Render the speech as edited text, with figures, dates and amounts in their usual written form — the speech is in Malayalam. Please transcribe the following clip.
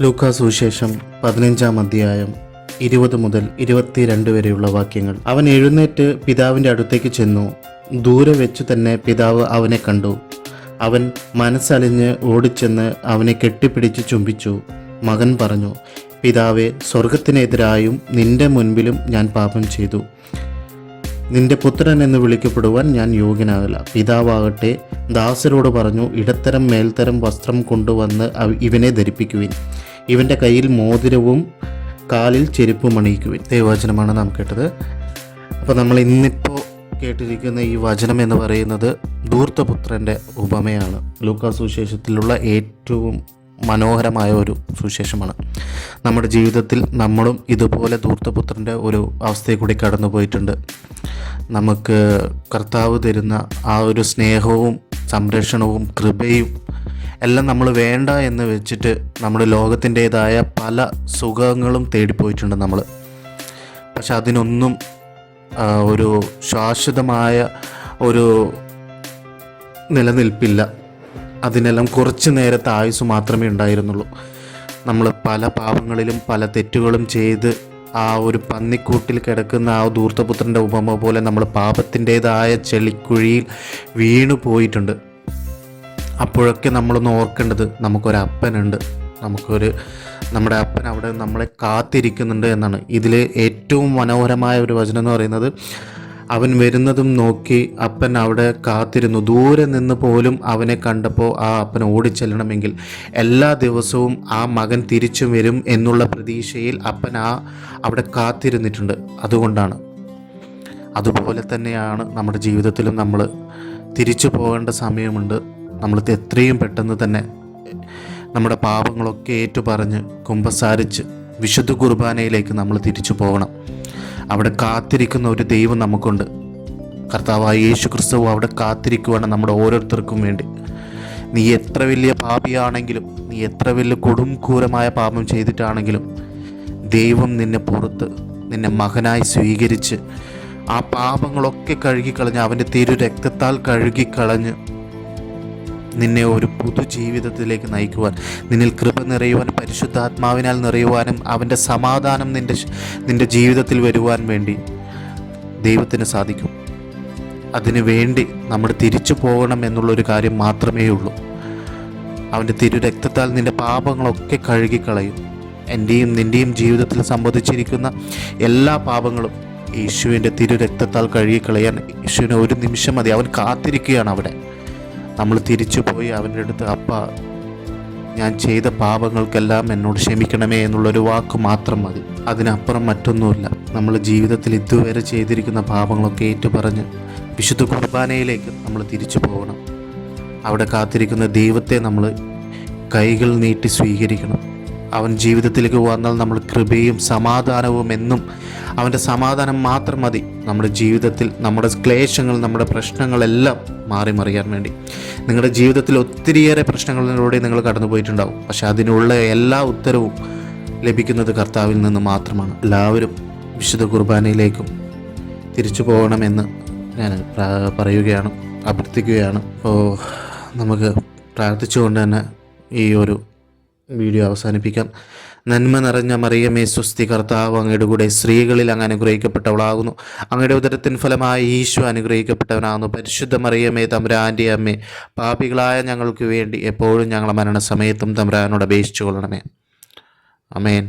ലൂക്കാ സുവിശേഷം 15-ാം അധ്യായം 20 മുതൽ 22 വരെയുള്ള വാക്യങ്ങൾ. അവൻ എഴുന്നേറ്റ് പിതാവിൻ്റെ അടുത്തേക്ക് ചെന്നു. ദൂരെ വെച്ചു തന്നെ പിതാവ് അവനെ കണ്ടു. അവൻ മനസ്സലിഞ്ഞ് ഓടിച്ചെന്ന് അവനെ കെട്ടിപ്പിടിച്ച് ചുംബിച്ചു. മകൻ പറഞ്ഞു, പിതാവേ, സ്വർഗത്തിനെതിരായും നിന്റെ മുൻപിലും ഞാൻ പാപം ചെയ്തു. നിന്റെ പുത്രൻ എന്ന് വിളിക്കപ്പെടുവാൻ ഞാൻ യോഗ്യനാകില്ല. പിതാവാകട്ടെ ദാസരോട് പറഞ്ഞു, ഇടത്തരം മേൽത്തരം വസ്ത്രം കൊണ്ടുവന്ന് ഇവനെ ധരിപ്പിക്കുവിൻ. ഇവൻ്റെ കയ്യിൽ മോതിരവും കാലിൽ ചെരുപ്പും അണിയിക്കുവിൻ. ദൈവവചനമാണ് നാം കേട്ടത്. അപ്പോൾ നമ്മൾ ഇന്നിപ്പോൾ കേട്ടിരിക്കുന്ന ഈ വചനം എന്ന് പറയുന്നത് ധൂർത്തപുത്രൻ്റെ ഉപമയാണ്. ലൂക്കാ സുവിശേഷത്തിലുള്ള ഏറ്റവും മനോഹരമായ ഒരു സുവിശേഷമാണ്. നമ്മുടെ ജീവിതത്തിൽ നമ്മളും ഇതുപോലെ ധൂർത്തപുത്രൻ്റെ ഒരു അവസ്ഥയിൽ കൂടി കടന്നു പോയിട്ടുണ്ട്. നമുക്ക് കർത്താവ് തരുന്ന ആ ഒരു സ്നേഹവും സംരക്ഷണവും കൃപയും എല്ലാം നമ്മൾ വേണ്ട എന്ന് വെച്ചിട്ട് നമ്മുടെ ലോകത്തിൻ്റേതായ പല സുഖങ്ങളും തേടിപ്പോയിട്ടുണ്ട് നമ്മൾ. പക്ഷെ അതിനൊന്നും ഒരു ശാശ്വതമായ ഒരു നിലനിൽപ്പില്ല. അതിനെല്ലാം കുറച്ച് നേരത്തെ ആയുസ് മാത്രമേ ഉണ്ടായിരുന്നുള്ളൂ. നമ്മൾ പല പാപങ്ങളിലും പല തെറ്റുകളും ചെയ്ത് ആ ഒരു പന്നിക്കൂട്ടിൽ കിടക്കുന്ന ആ ധൂർത്തപുത്രൻ്റെ ഉപമ പോലെ നമ്മൾ പാപത്തിൻ്റേതായ ചെളിക്കുഴിയിൽ വീണു പോയിട്ടുണ്ട്. അപ്പോഴൊക്കെ നമ്മളൊന്ന് ഓർക്കേണ്ടത് നമുക്കൊരപ്പനുണ്ട്, നമ്മുടെ അപ്പൻ അവിടെ നമ്മളെ കാത്തിരിക്കുന്നുണ്ട് എന്നാണ്. ഇതിൽ ഏറ്റവും മനോഹരമായ ഒരു വചനം എന്ന് പറയുന്നത്, അവൻ വരുന്നതും നോക്കി അപ്പൻ അവിടെ കാത്തിരുന്നു. ദൂരെ നിന്ന് പോലും അവനെ കണ്ടപ്പോൾ ആ അപ്പൻ ഓടിച്ചെല്ലണമെങ്കിൽ എല്ലാ ദിവസവും ആ മകൻ തിരിച്ചു വരും എന്നുള്ള പ്രതീക്ഷയിൽ അപ്പൻ അവിടെ കാത്തിരുന്നിട്ടുണ്ട്. അതുകൊണ്ടാണ്. അതുപോലെ തന്നെയാണ് നമ്മുടെ ജീവിതത്തിലും നമ്മൾ തിരിച്ചു പോകേണ്ട സമയമുണ്ട്. നമ്മൾ എത്രയും പെട്ടെന്ന് തന്നെ നമ്മുടെ പാപങ്ങളൊക്കെ ഏറ്റുപറഞ്ഞ് കുമ്പസാരിച്ച് വിശുദ്ധ കുർബാനയിലേക്ക് നമ്മൾ തിരിച്ചു പോകണം. അവിടെ കാത്തിരിക്കുന്ന ഒരു ദൈവം നമുക്കുണ്ട്. കർത്താവായ യേശു ക്രിസ്തു അവിടെ കാത്തിരിക്കുവാണ് നമ്മുടെ ഓരോരുത്തർക്കും വേണ്ടി. നീ എത്ര വലിയ പാപിയാണെങ്കിലും, നീ എത്ര വലിയ കൊടുംക്രൂരമായ പാപം ചെയ്തിട്ടാണെങ്കിലും, ദൈവം നിന്നെ പുറത്ത് നിന്നെ മകനായി സ്വീകരിച്ച് ആ പാപങ്ങളൊക്കെ കഴുകിക്കളഞ്ഞ് അവൻ്റെ തിരു രക്തത്താൽ കഴുകിക്കളഞ്ഞ് നിന്നെ ഒരു പുതുജീവിതത്തിലേക്ക് നയിക്കുവാൻ, നിന്നിൽ കൃപ നിറയുവാനും പരിശുദ്ധാത്മാവിനാൽ നിറയുവാനും അവൻ്റെ സമാധാനം നിൻ്റെ ജീവിതത്തിൽ വരുവാൻ വേണ്ടി ദൈവത്തിന് സാധിക്കും. അതിനു വേണ്ടി നമ്മൾ തിരിച്ചു പോകണം എന്നുള്ളൊരു കാര്യം മാത്രമേ ഉള്ളൂ. അവൻ്റെ തിരു രക്തത്താൽ നിൻ്റെ പാപങ്ങളൊക്കെ കഴുകിക്കളയും. എൻ്റെയും നിൻ്റെയും ജീവിതത്തിൽ സംഭവിച്ചിരിക്കുന്ന എല്ലാ പാപങ്ങളും യേശുവിൻ്റെ തിരു രക്തത്താൽ കഴുകിക്കളയാൻ യേശുവിന് ഒരു നിമിഷം മതി. അവൻ കാത്തിരിക്കുകയാണ് അവിടെ. നമ്മൾ തിരിച്ചു പോയി അവൻ്റെ അടുത്ത്, അപ്പ, ഞാൻ ചെയ്ത പാപങ്ങൾക്കെല്ലാം എന്നോട് ക്ഷമിക്കണമേ എന്നുള്ളൊരു വാക്ക് മാത്രം മതി. അതിനപ്പുറം മറ്റൊന്നുമില്ല. നമ്മൾ ജീവിതത്തിൽ ഇതുവരെ ചെയ്തിരിക്കുന്ന പാപങ്ങളൊക്കെ ഏറ്റുപറഞ്ഞ് വിശുദ്ധ കുർബാനയിലേക്ക് നമ്മൾ തിരിച്ചു പോകണം. അവിടെ കാത്തിരിക്കുന്ന ദൈവത്തെ നമ്മൾ കൈകൾ നീട്ടി സ്വീകരിക്കണം. അവൻ ജീവിതത്തിലേക്ക് വന്നാൽ നമ്മൾ കൃപയും സമാധാനവും എന്നും അവൻ്റെ സമാധാനം മാത്രം മതി നമ്മുടെ ജീവിതത്തിൽ. നമ്മുടെ ക്ലേശങ്ങൾ, നമ്മുടെ പ്രശ്നങ്ങളെല്ലാം മാറി മറിയാൻ വേണ്ടി. നിങ്ങളുടെ ജീവിതത്തിൽ ഒത്തിരിയേറെ പ്രശ്നങ്ങളിലൂടെ നിങ്ങൾ കടന്നു പോയിട്ടുണ്ടാവും. പക്ഷെ അതിനുള്ള എല്ലാ ഉത്തരവും ലഭിക്കുന്നത് കർത്താവിൽ നിന്ന് മാത്രമാണ്. എല്ലാവരും വിശുദ്ധ കുർബാനയിലേക്കും തിരിച്ചു പോകണമെന്ന് ഞാൻ പറയുകയാണ്, അഭ്യർത്ഥിക്കുകയാണ്. അപ്പോൾ നമുക്ക് പ്രാർത്ഥിച്ചുകൊണ്ട് തന്നെ ഈ ഒരു വീഡിയോ അവസാനിപ്പിക്കാം. നന്മ നിറഞ്ഞ മറിയമേ സ്വസ്തി, കർത്താവ് അങ്ങയുടെ കൂടെ സ്ത്രീകളിൽ അങ്ങ് അനുഗ്രഹിക്കപ്പെട്ടവളാകുന്നു. അങ്ങയുടെ ഉദരത്തിൻ ഫലമായി ഈശോ അനുഗ്രഹിക്കപ്പെട്ടവനാകുന്നു. പരിശുദ്ധ മറിയമേ, തമ്പുരാൻ്റെ അമ്മേ, പാപികളായ ഞങ്ങൾക്ക് വേണ്ടി എപ്പോഴും ഞങ്ങളുടെ മരണസമയത്തും തമ്പുരാനോട് അപേക്ഷിച്ചു കൊള്ളണമേ. ആമേൻ.